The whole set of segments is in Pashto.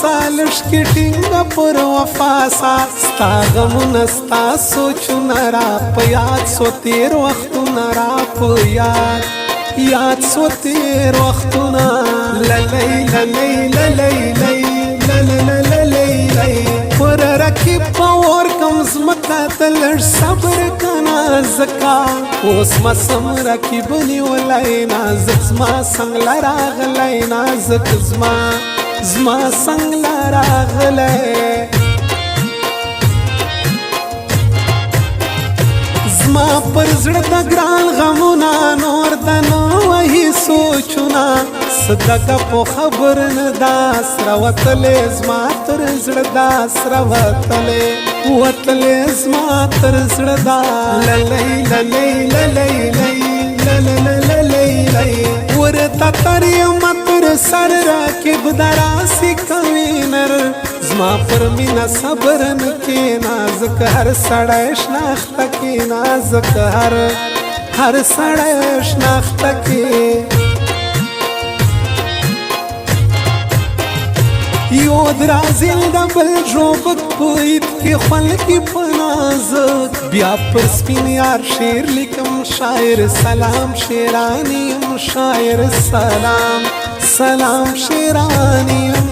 سالش کی ټینګه پر وفا ستا غمونه ستا سوچونه را په یاد سو تیر وختونه را په یاد سو تیر وختونه للی للی للی للی پر رکیب پاور کم زمکا تلر صبر کنا زکا اوس ما سم رکیب نیولای نازک زما څنګ لراغلی نازک زما څنګ لراغلی زما پر زړه د ګران غمونه نور د نه وهي سوچونه صدقه په خبر نه دا سره وتلې زما تر زړه دا سره وتلې زما تر زړه دا للی للی للی للی ورته تر یم تر سر راکب دراسی کوي نر زما پر مینا صبر نه کې نازک هر سړی شناخته کې نازک هر سړی شناخته کې یو درازیل د بل ژوبک پویت کې خلکې په نازک بیا پر سپین یار شعر لیکم شاعر سلام شیرانیم شاعر سلام شیرانیم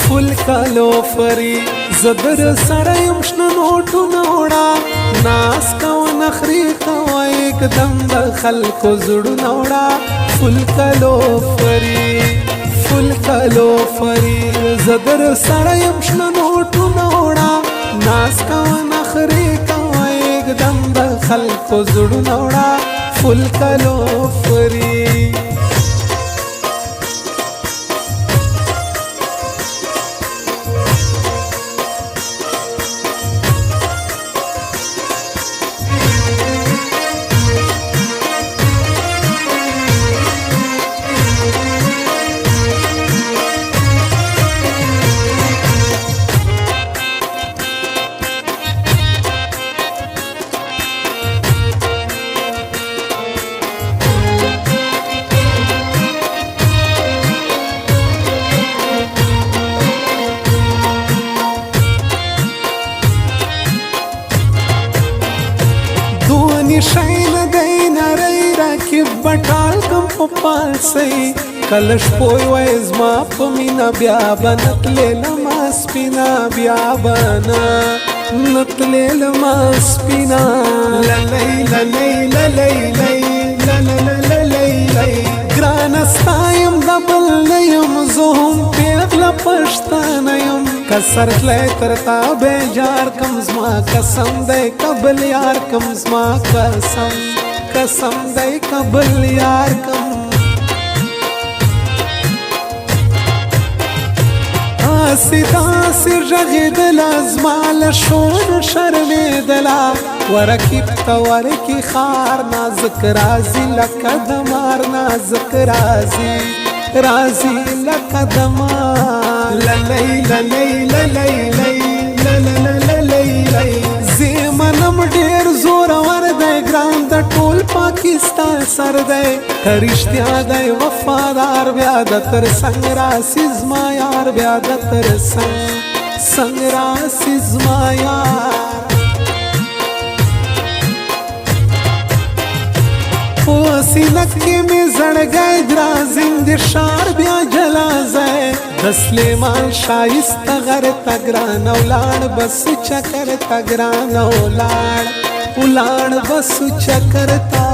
فل کالو فری زدر سره یم شنه نوټونه وړه ناس کوه نخرې کوه اکدم د خلکو زړونه وړه فل کالو فری زدر سره یم شنه نوټونه وړه ناس کوه نخرې کوه اکدم د خلکو زړونه وړه فل کالو فری شین دی نری راکب بټال کم په پالسي کلش پوی وای زما په مینا بیا بنتلې لما سپینا بیا بنتلې لما سپینا للی للی للی للی ګران استایم دبل یم زوم پیغله پښتنه یم کسر تلای ترتا بیجار کم زما قسم دی قبل یار کم زما قسم دی قبل یار کم آسی داسی رغیدلا زما لشون شرمیدلا ورکیب تا ورکی خار نازک رازی لکه دمار نازک رازی لکه دمار للی للی للی للی زیمنم ډیر زور ور دی ګران د ټول پاکستان سر دی کرشتیا دی وفادار بیا د تر څنګ راسي زما یار بیا د تر څنګ راسي زما یار سینکی می زړګی درازیم د ښار بیا جلازه د سلیمان ښایست غر ته ګران ولاړ بس چکر ته ګران ولاړ بس چکر ته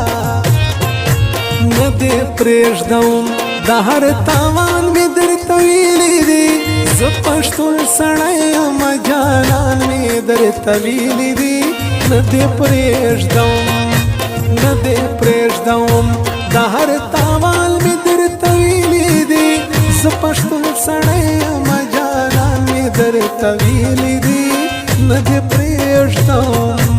نه دې پرېږدم د هر تاوان مې درته ویلي دي زه پښتون سړی یم جانان مې درته ویلي دي نه دې پرېږدم د هر تاوان مې درته ویلي دي زه پښتون سړی یم جانان مې درته ویلي دي نه دې پرېږدم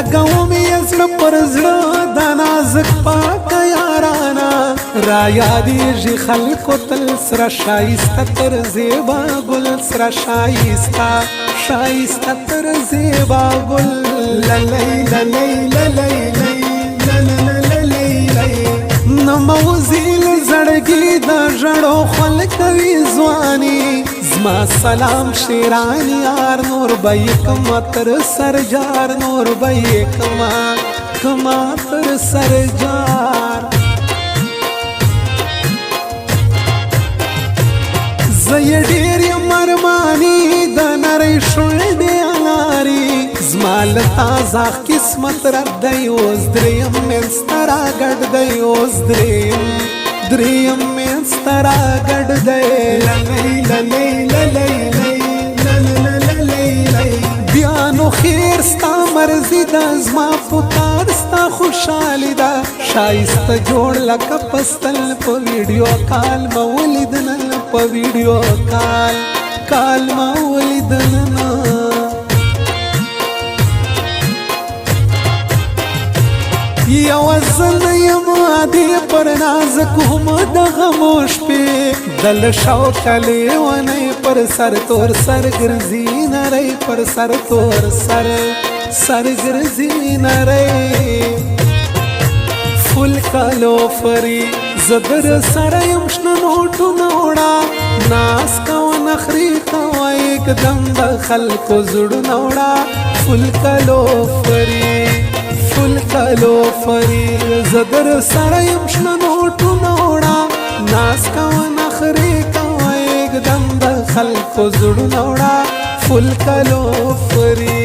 لګوم یې زړه پر زړه دا نازک پاکه یارانه را یادېږي خلکو تل سره ښایسته تر زیبا ګل سره ښایسته تر زیبا ګل للی للی للی نموزی لزړګي د ژړو خل کوي ځواني زما سلام شیرانی یار نور به کما تر سرجار نور به کما تر سرجار زه ډېر یم ارماني د نرۍ شونډې اناري زما له تازه قسمت رد دی اوس دریم منځته راګډ دی اوس دریم منځته راګډ دی بیا نو خیر ستا مرضي ده زما پکار ستا خوشحالي ده ښایسته جوړ لکه پستل په ویډیو کال ما ولیدنل په ویډیو کال ما ولیدنل یو ځل یم عادي پر نازک هم د خاموش پې دل شوقه لیونی پر سر تور سر ګرځي نری پر سر تور سر ګرځي نری فل کالو فری زدر سره یم شنه نوټونه وړه ناس کوه نخرې کوه एकदम د خلکو زړونه وړه فل کالو فری زدر سره یم شنه نوټونه وړه ناس کوه نخرې کوه एकदम د خلکو زړونه وړه فل کالو فری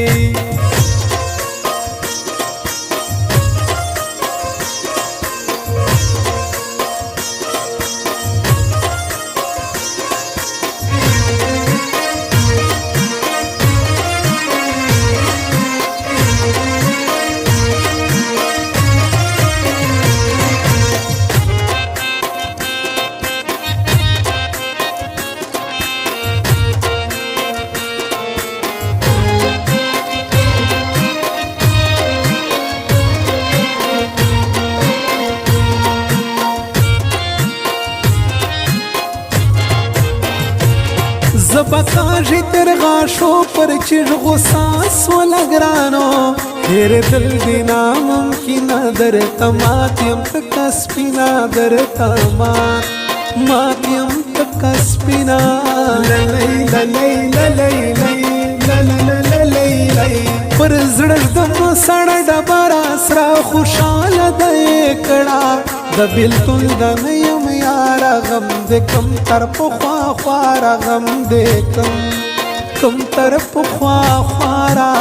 زبکاژی تر غاشو پر چیز غصاص و لگرانو تیر دل دینا ممکن در تماتیم تکسپینا در تماتیم تکسپینا للی للی للی للی پر زړه دم سړه ډبره سره خوشاله دی کړه د بیلتون د نیم یاره غم دې کم تر پخوا خواره غم دې کم تر پخوا خواره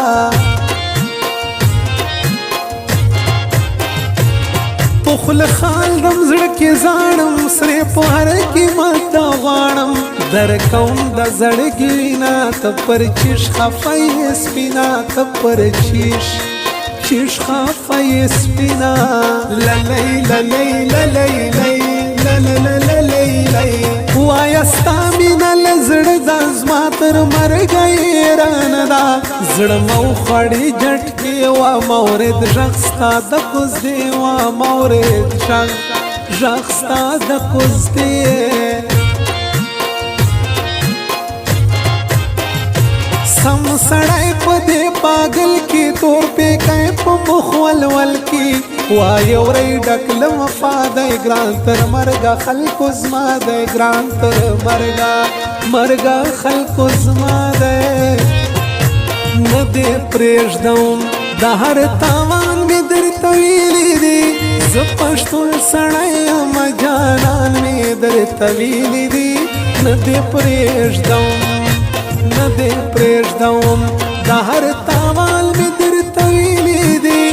پخل خال دم زړه کې زاړم سرې په هر کې ماته غواړم در کوم د زړګي نه ته پر چیش خفای سپینا ته پر چیش خفای سپینا للی للی للی وایا ستا مینا لزړه د زما تر مرګه ایران دا زړه مو خوړې جټکې وا مورد ژغ ستا د کوزدې وا مورد ژغ ستا د کوزدې سم سړی په دې پاگل کې تور پیکای په مخ ولول کې وای اورې ډکله وفا دی ګران تر مرګه خلکو زما دی ګران تر مرګه خلکو زما دی نه دې پرېږدم د هر تاوان مې درته ویلي دي زه پښتون سړی یم جانان مې درته ویلي دي نه دې پرېږدم د هر تاوان مې درته ویلي دي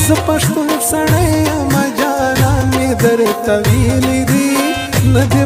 زه پښتون سړی یم جانان مې درته ویلي دي نه دې